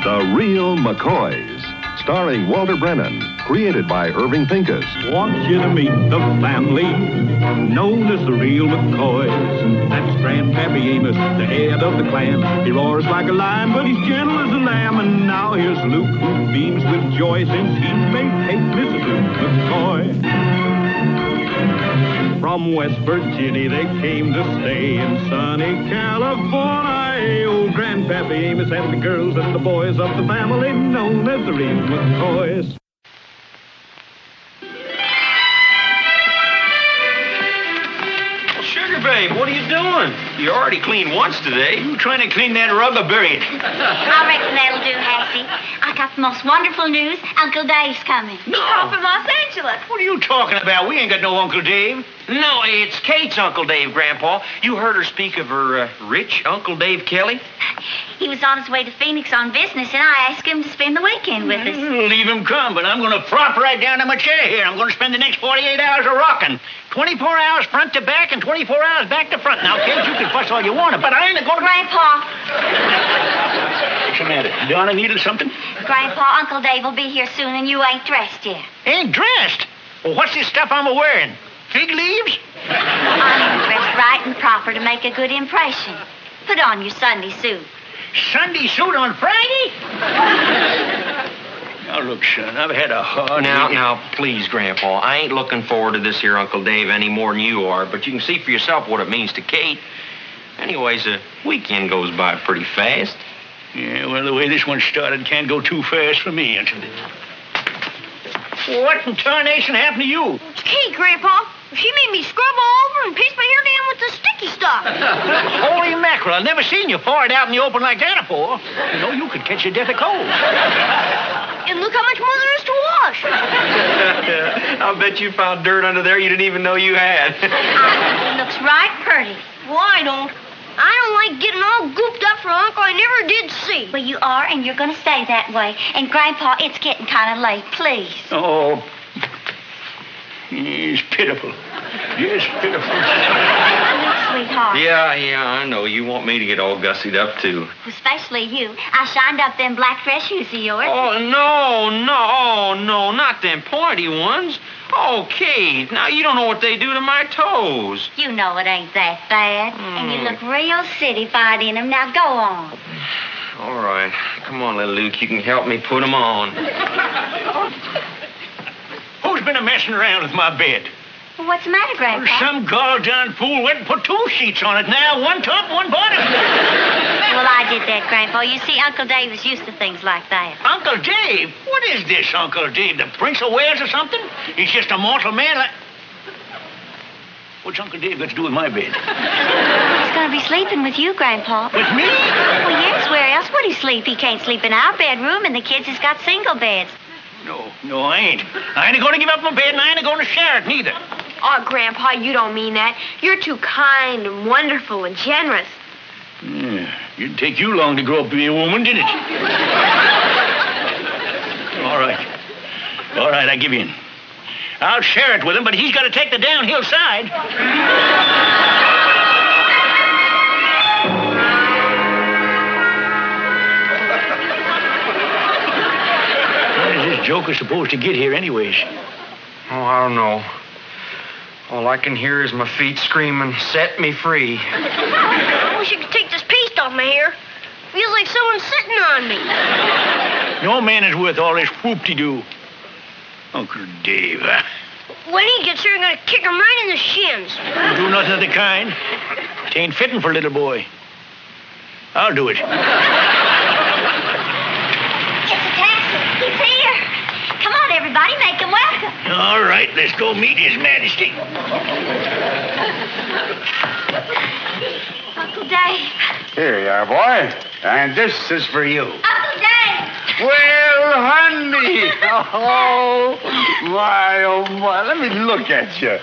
The Real McCoys, starring Walter Brennan, created by Irving Pincus. Want you to meet the family known as the Real McCoys. That's Grandpappy Amos, the head of the clan. He roars like a lion, but he's gentle as a lamb. And now here's Luke, who beams with joy since he made Kate Mrs. Luke McCoy. From West Virginia they came to stay in sunny California. Old Grandpappy Amos and the girls and the boys of the family known as the Real McCoys. Sugar babe, what are you doing? You already cleaned once today. You trying to clean that rug or bury it? I reckon that'll do, Hassie. I got the most wonderful news. Uncle Dave's coming. No. From Los Angeles. What are you talking about? We ain't got no Uncle Dave. No, it's Kate's Uncle Dave, Grandpa. You heard her speak of her rich Uncle Dave Kelly? He was on his way to Phoenix on business, and I asked him to spend the weekend with us. Leave him come, but I'm going to prop right down to my chair here. I'm going to spend the next 48 hours a rocking. 24 hours front to back and 24 hours back to front. Now, Kate, you can fuss all you want, but I ain't going to... Grandpa. What's the matter? Donna needed something? Grandpa, Uncle Dave will be here soon, and you ain't dressed yet. Ain't dressed? Well, what's this stuff I'm wearing? Fig leaves? I'm dressed right and proper to make a good impression. Put on your Sunday suit. Sunday suit on Friday? Now, look, son, I've had a hard... Now, please, Grandpa, I ain't looking forward to this here Uncle Dave any more than you are, but you can see for yourself what it means to Kate. Anyways, the weekend goes by pretty fast. Yeah, well, the way this one started can't go too fast for me until... What in tarnation happened to you? It's Kate, Grandpa. She made me scrub all over and paste my hair down with the sticky stuff. Holy mackerel, I've never seen you fart out in the open like that before. You know, you could catch your death of cold. And look how much more there is to wash. I'll bet you found dirt under there you didn't even know you had. It looks right pretty. Well, I don't like getting all gooped up for an uncle I never did see. Well, you are, and you're going to stay that way. And, Grandpa, it's getting kind of late. Please. Oh, it's pitiful. Yes, pitiful. Sweetheart. Yeah, I know. You want me to get all gussied up, too. Especially you. I shined up them black dress shoes of yours. Oh, no, not them pointy ones. Oh, Kate, now you don't know what they do to my toes. You know it ain't that bad. And you look real city-fied in them. Now, go on. All right. Come on, little Luke. You can help me put them on. Who's been a-messing around with my bed? Well, what's the matter, Grandpa? Some gall-darn fool went and put 2 sheets on it. Now, one top, one bottom. Well, I did that, Grandpa. You see, Uncle Dave is used to things like that. Uncle Dave? What is this, Uncle Dave? The Prince of Wales or something? He's just a mortal man like... What's Uncle Dave got to do with my bed? He's going to be sleeping with you, Grandpa. With me? Well, yes, where else would he sleep? He can't sleep in our bedroom, and the kids has got single beds. No, I ain't. I ain't going to give up my bed, and I ain't going to share it, neither. Oh, Grandpa, you don't mean that. You're too kind and wonderful and generous. Yeah, didn't take you long to grow up to be a woman, did it? All right, I give in. I'll share it with him, but he's got to take the downhill side. When is this joker supposed to get here anyways? Oh, I don't know. All I can hear is my feet screaming, set me free. I wish I could take this paste off my hair. Feels like someone's sitting on me. No man is worth all this whoop-de-doo. Uncle Dave, huh? When he gets here, I'm going to kick him right in the shins. Do nothing of the kind. It ain't fitting for a little boy. I'll do it. It's a taxi. He's here. Come on, everybody. Make him welcome. All right, let's go meet His Majesty. Uncle Dave. Here you are, boy. And this is for you. Uncle Dave. Well, honey. Oh, my. Let me look at you.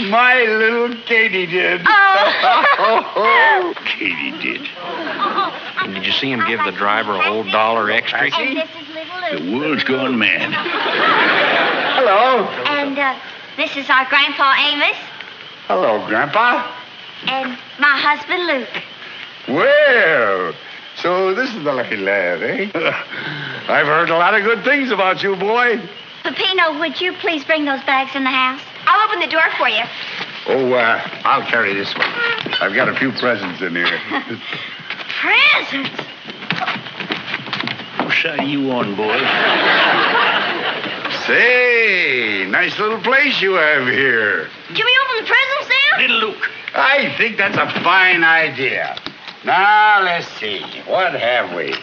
My little Katie did. Oh. Katie did. Did you see him give the driver a whole $1 extra? And this is little Luke. The world's gone mad. Hello. And this is our Grandpa Amos. Hello, Grandpa. And my husband Luke. Well, So this is the lucky lad, eh? I've heard a lot of good things about you, boy. Peppino, would you please bring those bags in the house? I'll open the door for you. Oh, I'll carry this one. I've got a few presents in here. Presents? What side are you on, boy? Say, nice little place you have here. Can we open the presents now? Little Luke. I think that's a fine idea. Now, let's see. What have we?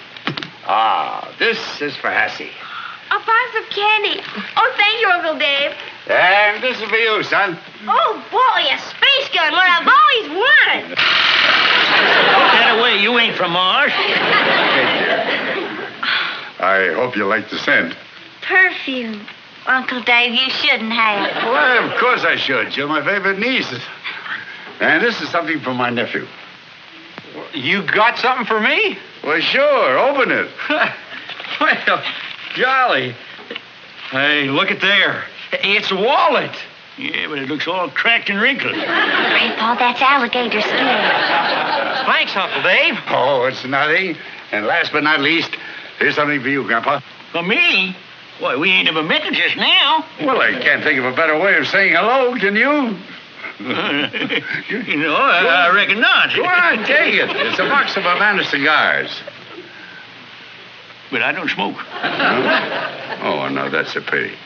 This is for Hassie. A box of candy. Oh, thank you, Uncle Dave. And this is for you, son. Oh, boy, a space gun, what I've always wanted. Put that away. You ain't from Mars. I hope you like the scent. Perfume. Uncle Dave, you shouldn't have. Well, of course I should. You're my favorite niece. And this is something from my nephew. You got something for me? Well, sure. Open it. Well, golly. Hey, look at there. It's a wallet. Yeah, but it looks all cracked and wrinkled. Grandpa, that's alligator skin. Thanks, Uncle Dave. Oh, it's nothing. And last but not least, here's something for you, Grandpa. For me? Why, we ain't ever met just now. Well, I can't think of a better way of saying hello, can you? You know, I reckon not. Go on, take it. It's a box of Havana cigars. But I don't smoke. Oh, no, that's a pity.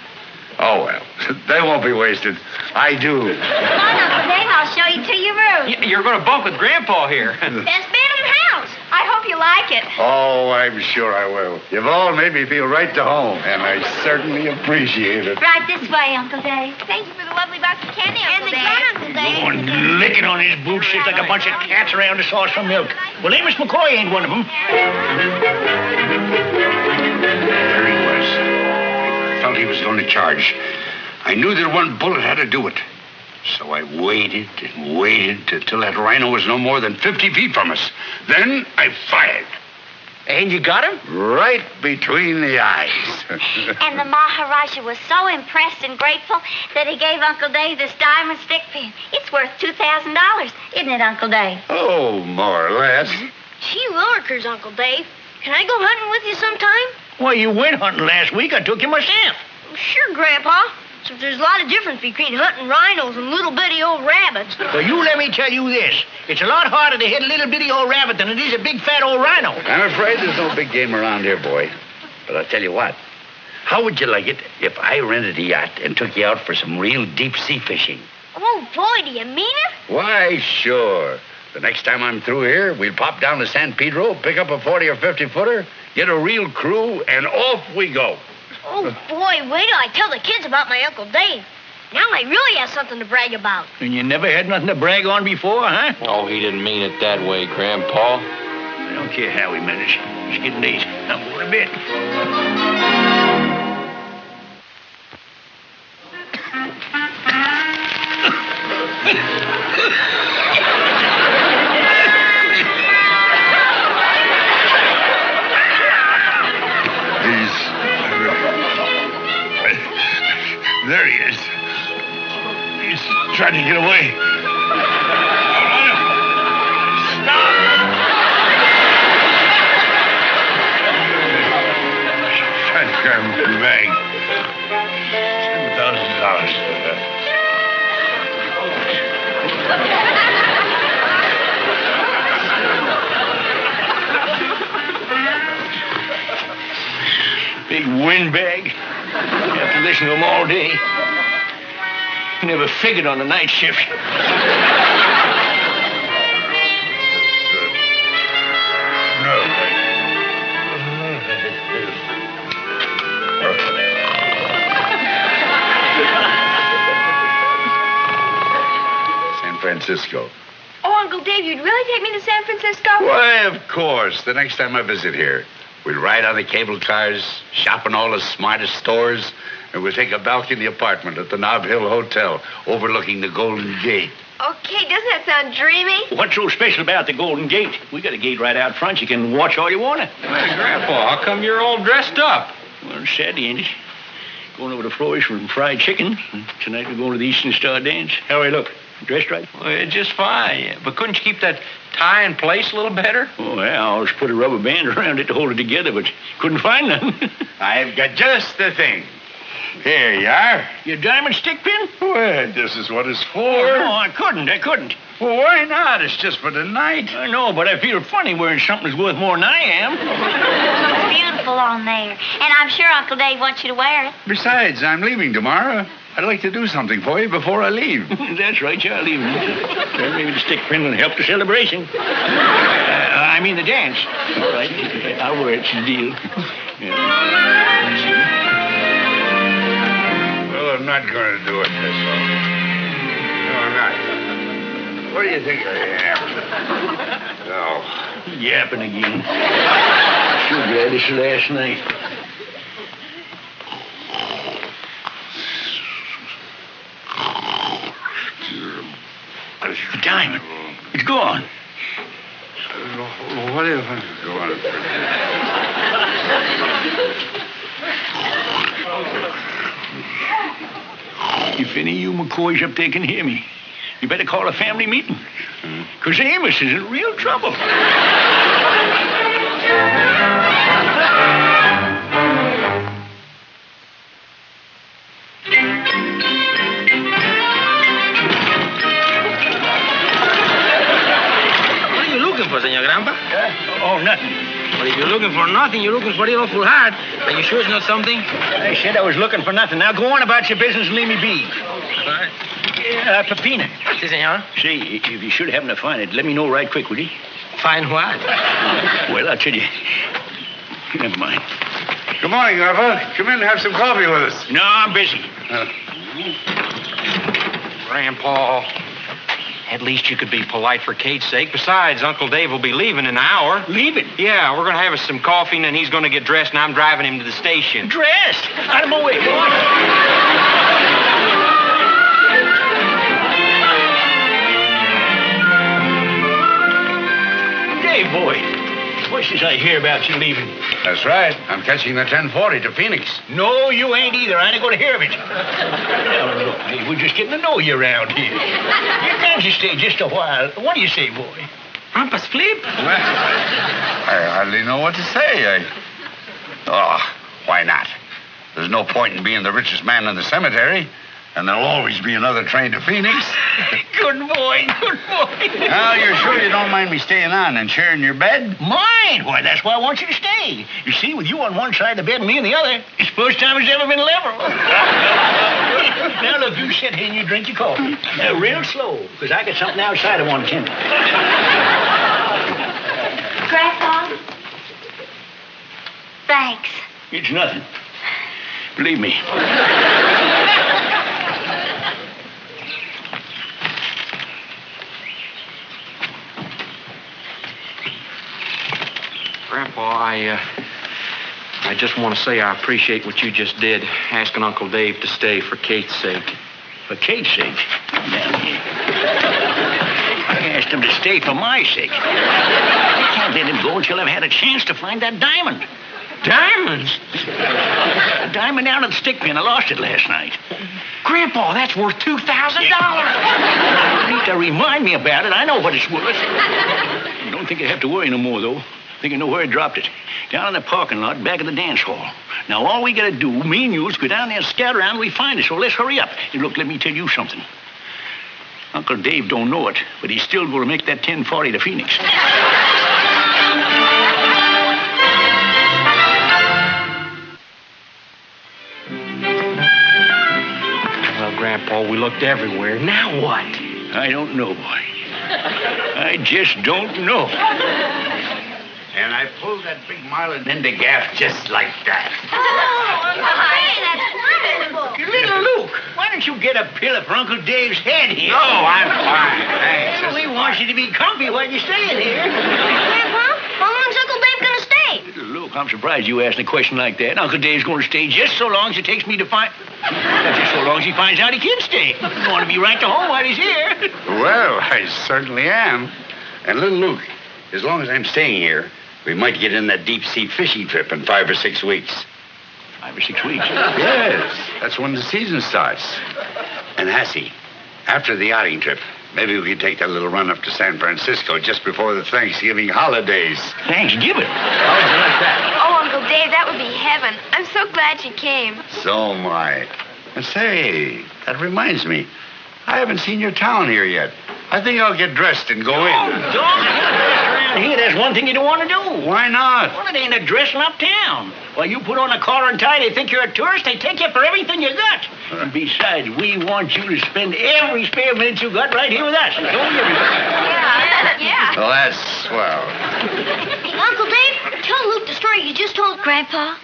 Oh, well, they won't be wasted. I do. Come on, Uncle Dave, I'll show you to your room. You're going to bunk with Grandpa here. Best bed in the house. I hope you like it. Oh, I'm sure I will. You've all made me feel right to home, and I certainly appreciate it. Right this way, Uncle Dave. Thank you for the lovely box of candy, Uncle Dave. Uncle Dave. One licking on his boots just like a bunch of cats around a sauce for milk. Well, Amos McCoy ain't one of them. There he was. I felt he was going to charge. I knew that one bullet had to do it. So I waited and waited until that rhino was no more than 50 feet from us. Then I fired. And you got him? Right between the eyes. And the Maharaja was so impressed and grateful that he gave Uncle Dave this diamond stick pin. It's worth $2,000, isn't it, Uncle Dave? Oh, more or less. Gee willikers, Uncle Dave. Can I go hunting with you sometime? Why, you went hunting last week. I took you myself. Sure, Grandpa. So there's a lot of difference between hunting rhinos and little bitty old rabbits. Well, you let me tell you this. It's a lot harder to hit a little bitty old rabbit than it is a big fat old rhino. I'm afraid there's no big game around here, boy. But I'll tell you what. How would you like it if I rented a yacht and took you out for some real deep sea fishing? Oh, boy, do you mean it? Why, sure. The next time I'm through here, we'll pop down to San Pedro, pick up a 40 or 50-footer, get a real crew, and off we go. Oh, boy, wait till I tell the kids about my Uncle Dave. Now I really have something to brag about. And you never had nothing to brag on before, huh? Oh, he didn't mean it that way, Grandpa. I don't care how he meant it. It's getting late. I'm going to bed. There he is. He's trying to get away. Stop! Trying to grab him from the bag. $7,000. Big windbag. After listening to him all day. Never figured on the night shift. San Francisco. Oh, Uncle Dave, you'd really take me to San Francisco? Why, of course. The next time I visit here, we'll ride on the cable cars, shop in all the smartest stores, and we'll take a balcony apartment at the Nob Hill Hotel overlooking the Golden Gate. Okay, doesn't that sound dreamy? What's so special about the Golden Gate? We got a gate right out front. You can watch all you want. Hey, Grandpa, how come you're all dressed up? Well, it's Saturday, ain't it? Going over to Floyd's for fried chicken. And tonight we're going to the Eastern Star dance. How do I look? Dressed right? Well, just fine. But couldn't you keep that tie in place a little better? Oh, yeah, I always put a rubber band around it to hold it together, but couldn't find none. I've got just the thing. Here you are. Your diamond stick pin? Well, this is what it's for. Oh, no, I couldn't. Well, why not? It's just for the night. I know, but I feel funny wearing something that's worth more than I am. It's beautiful on there. And I'm sure Uncle Dave wants you to wear it. Besides, I'm leaving tomorrow. I'd like to do something for you before I leave. That's right, you're leaving. Maybe the stick pin will help the celebration. I mean the dance. All right, I'll wear it. It's a deal. Yeah. Well, I'm not going to do it, that's all. No, I'm not. What do you think I am? No. Yapping again. Sure glad it's the last night. The diamond. It's gone. What if I go on? If any of you McCoys up there can hear me, you better call a family meeting. Because Amos is in real trouble. What are you looking for, Senor Grandpa? Oh, nothing. Well, if you're looking for nothing, you're looking for the awful hard. Are you sure it's not something? I said I was looking for nothing. Now go on about your business and leave me be. Right. Pepina. Si, senor. Say, if you should happen to find it, let me know right quick, will you? Find what? Well, I'll tell you. Never mind. Good morning, Grandpa. Come in and have some coffee with us. No, I'm busy. Grandpa, at least you could be polite for Kate's sake. Besides, Uncle Dave will be leaving in an hour. Leaving? Yeah, we're going to have us some coffee, and then he's going to get dressed, and I'm driving him to the station. Dressed? Out of my way, boy. Dave, boy. What should I hear about you leaving? That's right. I'm catching the 1040 to Phoenix. No, you ain't either. I ain't going to hear of it. Now, look, Dave, we're just getting to know you around here. You can't just stay just a while. What do you say, boy? Rumpus flip? Well, I hardly know what to say. Why not? There's no point in being the richest man in the cemetery, and there'll always be another train to Phoenix. Good boy, good boy. Now, you're sure you don't mind me staying on and sharing your bed? Mind? Why, that's why I want you to stay. You see, with you on one side of the bed and me on the other, it's the first time it's ever been level. Now, look, you sit here and you drink your coffee. Now, real slow, because I got something outside I want to tell you. Grandpa? Thanks. It's nothing. Believe me. Grandpa, I just want to say I appreciate what you just did, asking Uncle Dave to stay for Kate's sake. For Kate's sake? Down here. I asked him to stay for my sake. I can't let him go until I've had a chance to find that diamond. Diamonds? A diamond down at the stick pin. I lost it last night. Grandpa, that's worth $2,000. You need to remind me about it. I know what it's worth. I don't think I have to worry no more, though. I think I know where I dropped it. Down in the parking lot, back of the dance hall. Now, all we gotta do, me and you, is go down there and scout around and we find it. So let's hurry up. And look, let me tell you something. Uncle Dave don't know it, but he's still going to make that 1040 to Phoenix. Well, Grandpa, we looked everywhere. Now what? I don't know, boy. I just don't know. And I pulled that big Marlin into gaff just like that. Hey, that's wonderful. Little Luke, why don't you get a pillow for Uncle Dave's head here? No, I'm fine. Thanks. Well, we want you to be comfy while you're staying here. Grandpa, how long's Uncle Dave gonna stay? Little Luke, I'm surprised you asked a question like that. Uncle Dave's going to stay just so long as it takes me to find... just so long as he finds out he can stay. You want to be right to home while he's here. Well, I certainly am. And little Luke, as long as I'm staying here, we might get in that deep-sea fishing trip in 5 or 6 weeks. 5 or 6 weeks? Yes, that's when the season starts. And Hassie, After the yachting trip, maybe we could take that little run up to San Francisco just before the Thanksgiving holidays. Thanksgiving? How'd you like that? Oh, Uncle Dave, that would be heaven. I'm so glad you came. So am I. And say, that reminds me. I haven't seen your town here yet. I think I'll get dressed and go in. Don't get dressed around here. That's one thing you don't want to do. Why not? Well, it ain't a dressing uptown. While you put on a collar and tie, they think you're a tourist. They take you for everything you got. And besides, we want you to spend every spare minute you got right here with us. Don't you? Yeah. Well, that's swell. Uncle Dave, tell Luke the story you just told. Grandpa?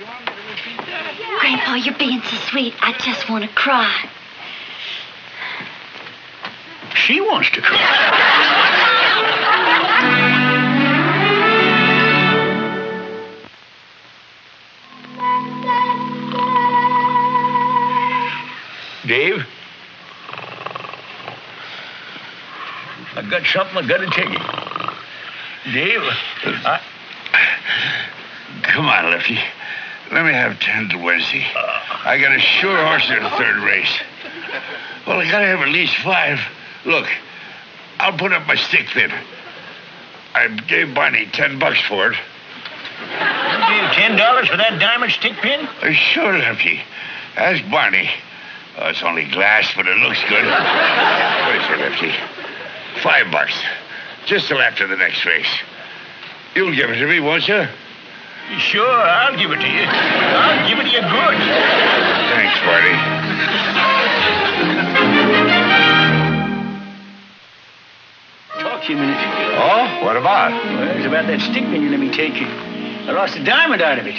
Grandpa, you're being so sweet. I just want to cry. She wants to cry. Dave, I got something I got to tell you. Dave, Come on, Lefty. Let me have 10 to Wednesday. I got a sure horse in the third race. Well, I gotta have at least 5. Look, I'll put up my stick pin. I gave Barney $10 for it. you gave $10 for that diamond stick pin? Sure, Lefty. Ask Barney. Oh, it's only glass, but it looks good. What is it, Lefty? $5. Just till after the next race. You'll give it to me, won't you? Sure, I'll give it to you. I'll give it to you good. Thanks, Barney. Talk to you a minute. Oh? What about? Well, it's about that stick pin you let me take. I lost a diamond out of it.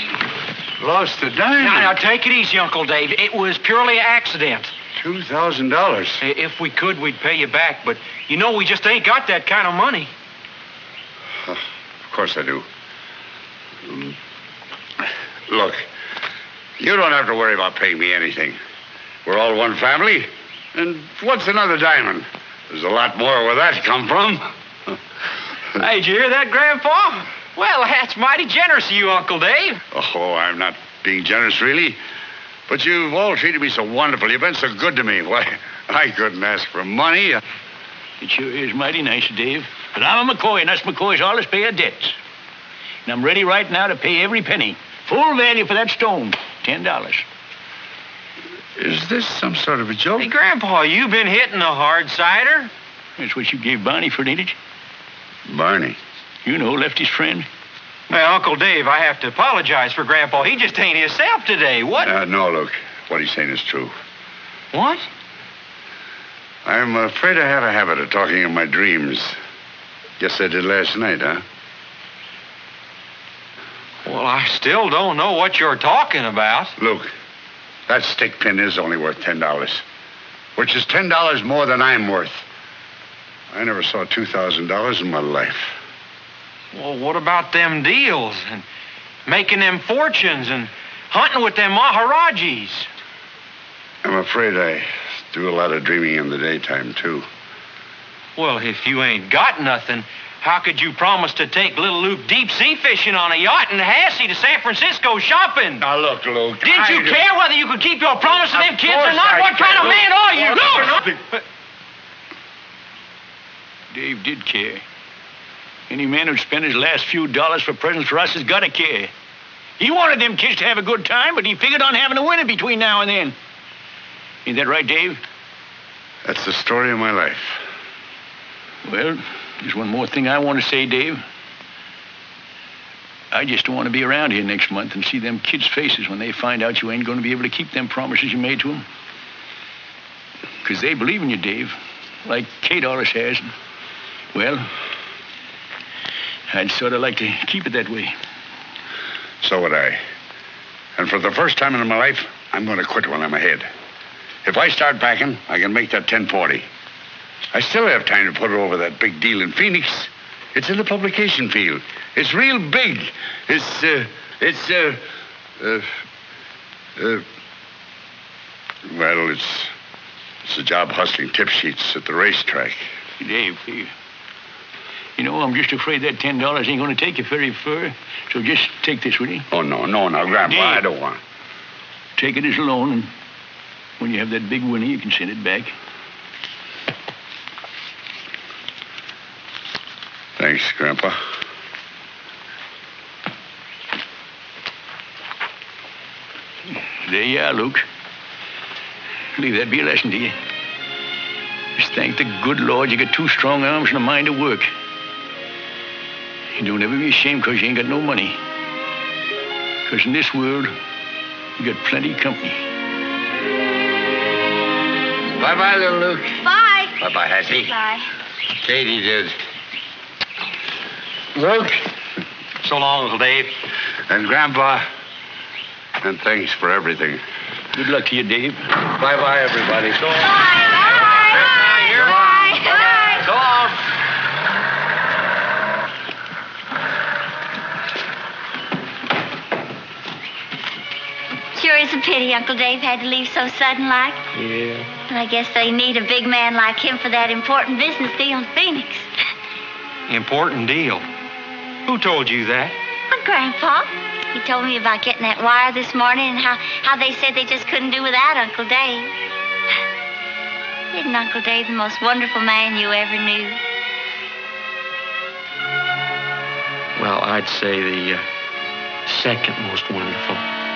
Lost the diamond? Now, take it easy, Uncle Dave. It was purely an accident. $2,000. If we could, we'd pay you back, but you know we just ain't got that kind of money. Of course I do. Look, you don't have to worry about paying me anything. We're all one family. And what's another diamond? There's a lot more where that come from. Hey, did you hear that, Grandpa? Well, that's mighty generous of you, Uncle Dave. Oh, I'm not being generous, really. But you've all treated me so wonderful. You've been so good to me. Why, I couldn't ask for money. It sure is mighty nice, Dave. But I'm a McCoy, and us McCoys always pay our debts. And I'm ready right now to pay every penny. Full value for that stone. $10. Is this some sort of a joke? Hey, Grandpa, you been hitting a hard cider? That's what you gave Barney for it, ain't it? Barney. You know, Lefty's friend. Well, Uncle Dave, I have to apologize for Grandpa. He just ain't himself today. What? No, look. What he's saying is true. What? I'm afraid I have a habit of talking in my dreams. Guess I did last night, huh? Well, I still don't know what you're talking about. Look, that stick pin is only worth $10, which is $10 more than I'm worth. I never saw $2,000 in my life. Well, what about them deals and making them fortunes and hunting with them Maharajis? I'm afraid I do a lot of dreaming in the daytime, too. Well, if you ain't got nothing, how could you promise to take little Luke deep sea fishing on a yacht and Hassie to San Francisco shopping? Now, look, Luke. Did you care whether you could keep your promise to them kids or not? What kind of man are you? Luke! Dave did care. Any man who'd spend his last few dollars for presents for us has got to care. He wanted them kids to have a good time, but he figured on having a winner between now and then. Ain't that right, Dave? That's the story of my life. Well, there's one more thing I want to say, Dave. I just don't want to be around here next month and see them kids' faces when they find out you ain't going to be able to keep them promises you made to them. Because they believe in you, Dave, like Kate always has. Well, I'd sort of like to keep it that way. So would I. And for the first time in my life, I'm going to quit when I'm ahead. If I start packing, I can make that 1040. I still have time to put it over that big deal in Phoenix. It's in the publication field. It's real big. It's a job hustling tip sheets at the racetrack. Dave, you know, I'm just afraid that $10 ain't going to take you very far. So just take this, will you? Oh, no, now, Grandpa, Dave, I don't want. Take it as a loan, and when you have that big winner, you can send it back. Thanks, Grandpa. There you are, Luke. Leave that be a lesson to you. Just thank the good Lord you got two strong arms and a mind to work. And don't ever be ashamed because you ain't got no money. Because in this world, you got plenty company. Bye-bye, little Luke. Bye. Bye-bye, Hattie. Bye. Katie did. Luke. So long, Uncle Dave. And Grandpa. And thanks for everything. Good luck to you, Dave. Bye-bye, everybody. Bye. Bye. So long. Sure is a pity Uncle Dave had to leave so sudden like. Yeah. But I guess they need a big man like him for that important business deal in Phoenix. Important deal. Who told you that? Well, Grandpa, he told me about getting that wire this morning and how they said they just couldn't do without Uncle Dave. Isn't Uncle Dave the most wonderful man you ever knew? Well, I'd say the second most wonderful.